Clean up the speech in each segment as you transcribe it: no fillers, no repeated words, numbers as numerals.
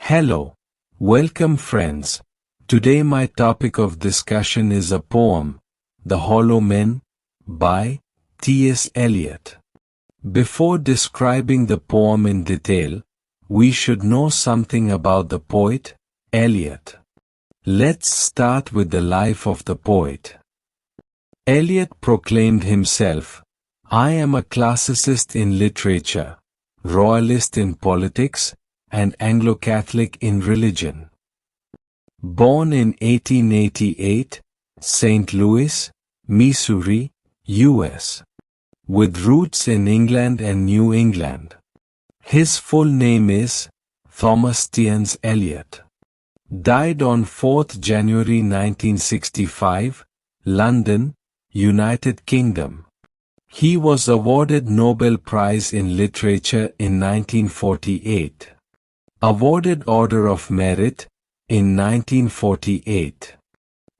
Hello. Welcome friends. Today my topic of discussion is a poem, The Hollow Men, by S Eliot. Before describing the poem in detail, we should know something about the poet, Eliot. Let's start with the life of the poet. Eliot proclaimed himself, "I am a classicist in literature, royalist in politics, and Anglo-Catholic in religion." Born in 1888, St. Louis, Missouri, U.S., with roots in England and New England. His full name is Thomas T. Eliot. Died on 4th January 1965, London, United Kingdom. He was awarded Nobel Prize in Literature in 1948. Awarded Order of Merit in 1948.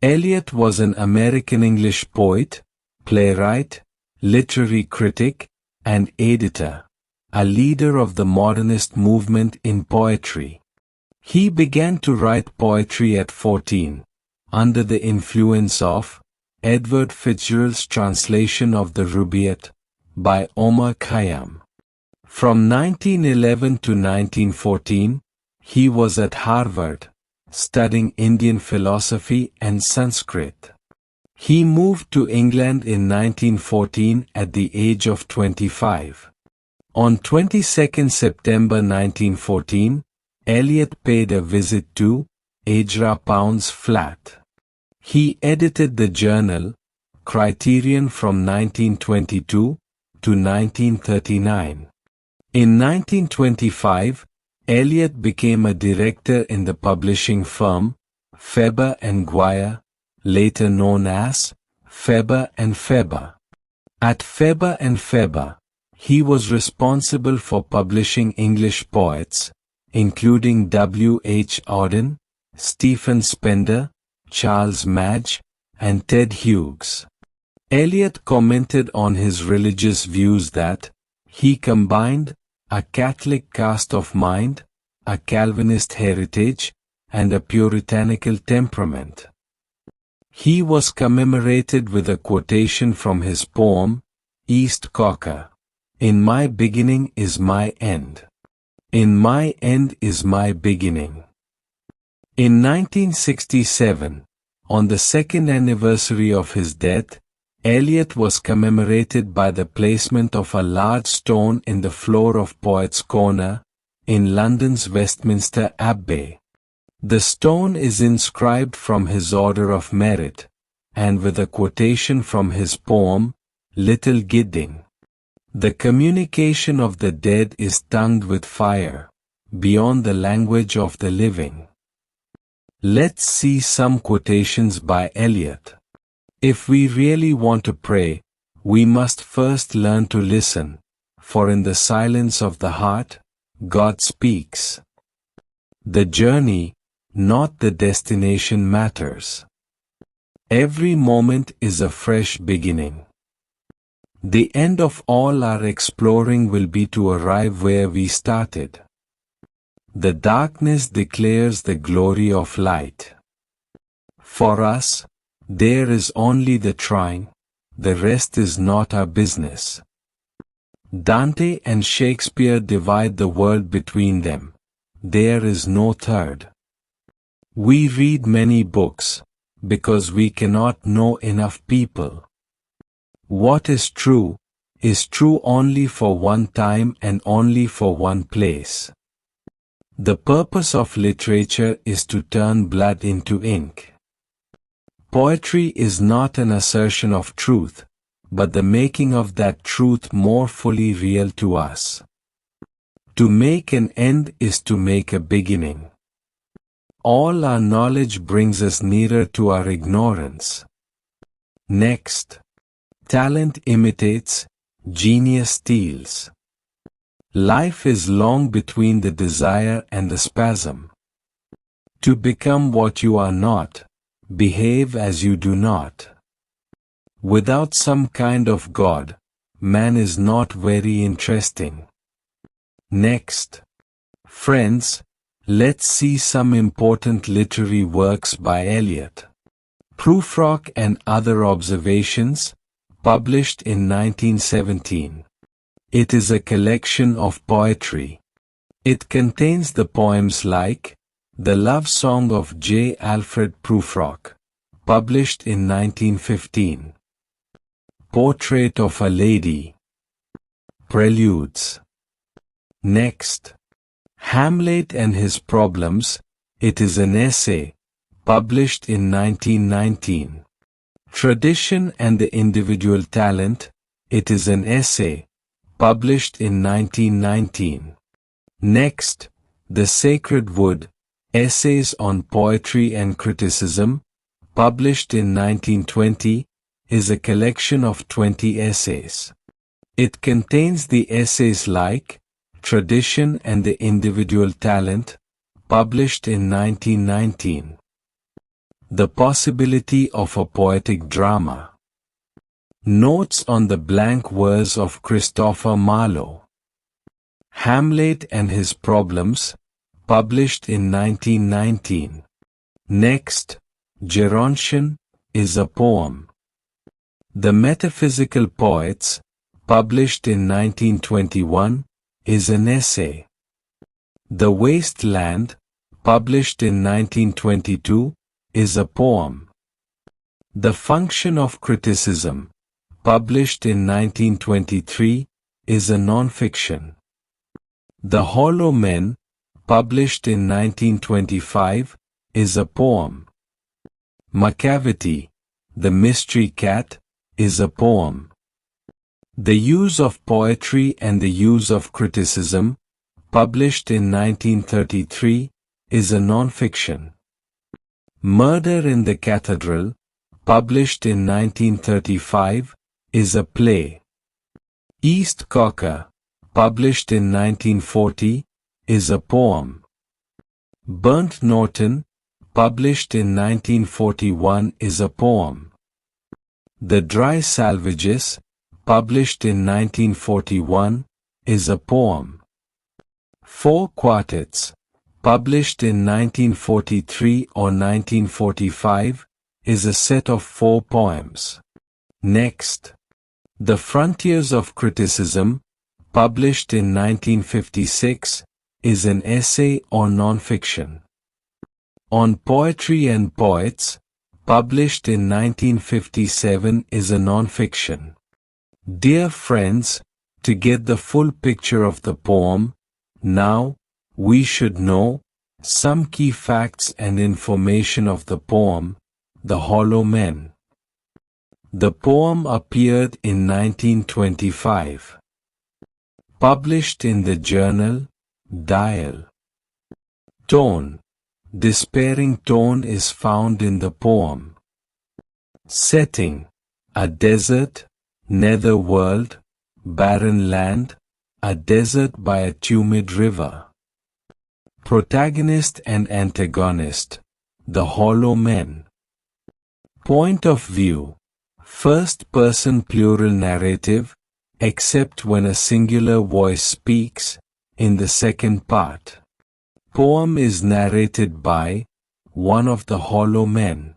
Eliot was an American English poet, playwright, literary critic, and editor, a leader of the modernist movement in poetry. He began to write poetry at 14, under the influence of Edward Fitzgerald's translation of the Rubaiyat by Omar Khayyam. From 1911 to 1914, he was at Harvard, studying Indian philosophy and Sanskrit. He moved to England in 1914 at the age of 25. On 22 September 1914, Eliot paid a visit to Ezra Pound's flat. He edited the journal, Criterion from 1922 to 1939. In 1925, Eliot became a director in the publishing firm, Faber and Guyer, later known as Faber and Faber. At Faber and Faber, he was responsible for publishing English poets, including W. H. Auden, Stephen Spender, Charles Madge, and Ted Hughes. Eliot commented on his religious views that he combined a Catholic cast of mind, a Calvinist heritage, and a puritanical temperament. He was commemorated with a quotation from his poem, East Cocker, "In my beginning is my end. In my end is my beginning." In 1967, on the second anniversary of his death, Eliot was commemorated by the placement of a large stone in the floor of Poets' Corner, in London's Westminster Abbey. The stone is inscribed from his Order of Merit, and with a quotation from his poem, Little Gidding. The communication of the dead is tongued with fire, beyond the language of the living. Let's see some quotations by Eliot. If we really want to pray, we must first learn to listen, for in the silence of the heart, God speaks. The journey, not the destination, matters. Every moment is a fresh beginning. The end of all our exploring will be to arrive where we started. The darkness declares the glory of light. For us, there is only the trying, the rest is not our business. Dante and Shakespeare divide the world between them. There is no third. We read many books, because we cannot know enough people. What is true only for one time and only for one place. The purpose of literature is to turn blood into ink. Poetry is not an assertion of truth, but the making of that truth more fully real to us. To make an end is to make a beginning. All our knowledge brings us nearer to our ignorance. Next. Talent imitates, genius steals. Life is long between the desire and the spasm. To become what you are not, behave as you do not. Without some kind of God, man is not very interesting. Next. Friends, let's see some important literary works by Eliot. Prufrock and Other Observations, published in 1917. It is a collection of poetry. It contains the poems like The Love Song of J. Alfred Prufrock, published in 1915. Portrait of a Lady. Preludes. Next, Hamlet and His Problems. It is an essay, published in 1919. Tradition and the Individual Talent. It is an essay, published in 1919. Next, The Sacred Wood, Essays on Poetry and Criticism, published in 1920, is a collection of 20 essays. It contains the essays like Tradition and the Individual Talent, published in 1919. The Possibility of a Poetic Drama. Notes on the Blank Verse of Christopher Marlowe. Hamlet and His Problems, published in 1919. Next, Gerontion, is a poem. The Metaphysical Poets, published in 1921, is an essay. The Waste Land, published in 1922, is a poem. The Function of Criticism, published in 1923, is a non-fiction. The Hollow Men, published in 1925, is a poem. Macavity, The Mystery Cat, is a poem. The Use of Poetry and the Use of Criticism, published in 1933, is a non-fiction. Murder in the Cathedral, published in 1935, is a play. East Cocker, published in 1940, is a poem. Burnt Norton, published in 1941, is a poem. The Dry Salvages, published in 1941, is a poem. Four Quartets, published in 1943 or 1945, is a set of 4 poems. Next, The Frontiers of Criticism, published in 1956, is an essay or non-fiction. On Poetry and Poets, published in 1957, is a non-fiction. Dear friends, to get the full picture of the poem, now, we should know some key facts and information of the poem, The Hollow Men. The poem appeared in 1925. Published in the journal, Dial. Tone. Despairing tone is found in the poem. Setting. A desert, nether world, barren land, a desert by a tumid river. Protagonist and antagonist, the hollow men. Point of view, first person plural narrative, except when a singular voice speaks, in the second part. Poem is narrated by one of the hollow men.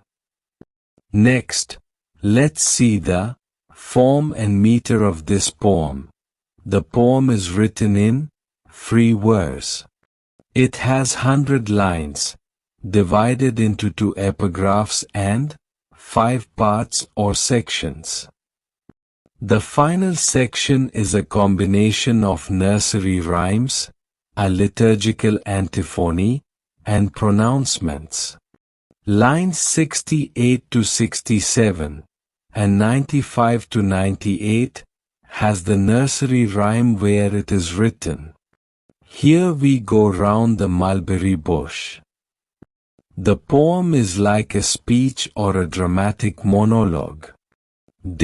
Next, let's see the form and meter of this poem. The poem is written in free verse. It has 100 lines, divided into 2 epigraphs and 5 parts or sections. The final section is a combination of nursery rhymes, a liturgical antiphony, and pronouncements. Lines 68 to 67 and 95 to 98 has the nursery rhyme where it is written, "Here we go round the mulberry bush." The poem is like a speech or a dramatic monologue,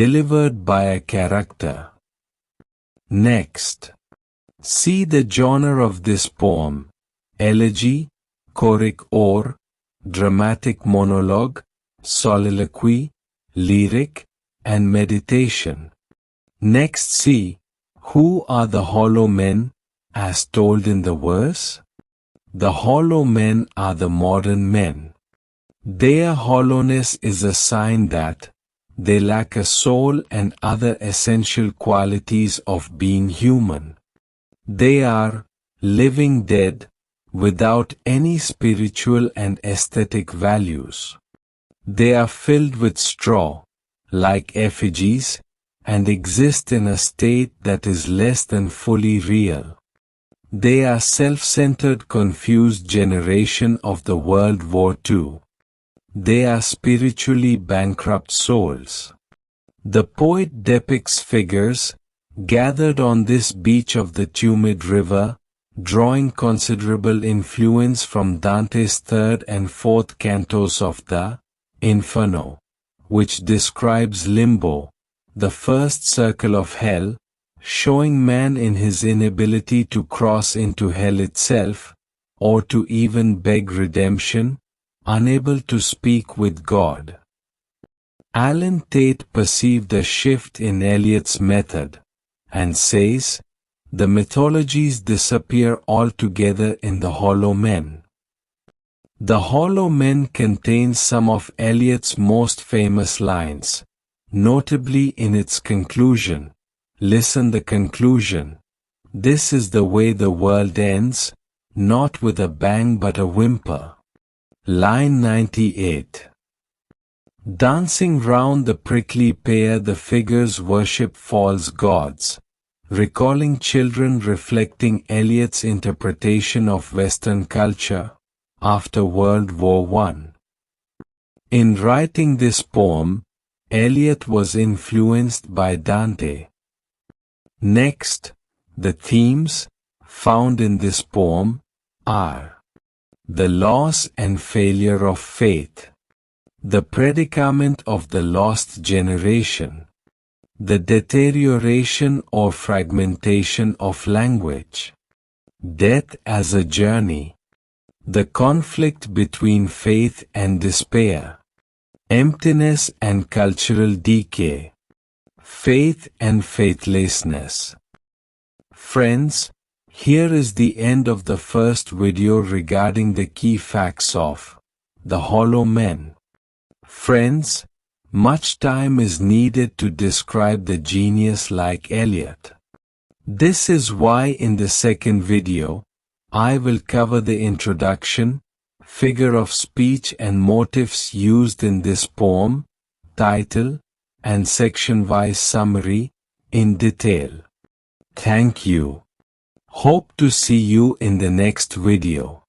delivered by a character. Next, see the genre of this poem: elegy, choric or dramatic monologue, soliloquy, lyric, and meditation. Next, see, who are the hollow men, as told in the verse? The hollow men are the modern men. Their hollowness is a sign that they lack a soul and other essential qualities of being human. They are living dead, without any spiritual and aesthetic values. They are filled with straw, like effigies, and exist in a state that is less than fully real. They are self-centered, confused generation of the World War II. They are spiritually bankrupt souls. The poet depicts figures, gathered on this beach of the tumid river, drawing considerable influence from Dante's third and fourth cantos of the Inferno, which describes limbo, the first circle of hell, showing man in his inability to cross into hell itself, or to even beg redemption, unable to speak with God. Alan Tate perceived a shift in Eliot's method, and says, the mythologies disappear altogether in the Hollow Men. The Hollow Men contains some of Eliot's most famous lines, notably in its conclusion. Listen the conclusion. This is the way the world ends, not with a bang but a whimper. Line 98. Dancing round the prickly pear, the figures worship false gods, recalling children reflecting Eliot's interpretation of Western culture after World War I. In writing this poem, Eliot was influenced by Dante. Next, the themes found in this poem are the loss and failure of faith, the predicament of the lost generation, the deterioration or fragmentation of language, death as a journey, the conflict between faith and despair, emptiness and cultural decay, faith and faithlessness. Friends, here is the end of the first video regarding the key facts of the Hollow Men. Friends, much time is needed to describe the genius like Eliot. This is why in the second video, I will cover the introduction, figure of speech and motifs used in this poem, title, and section-wise summary, in detail. Thank you. Hope to see you in the next video.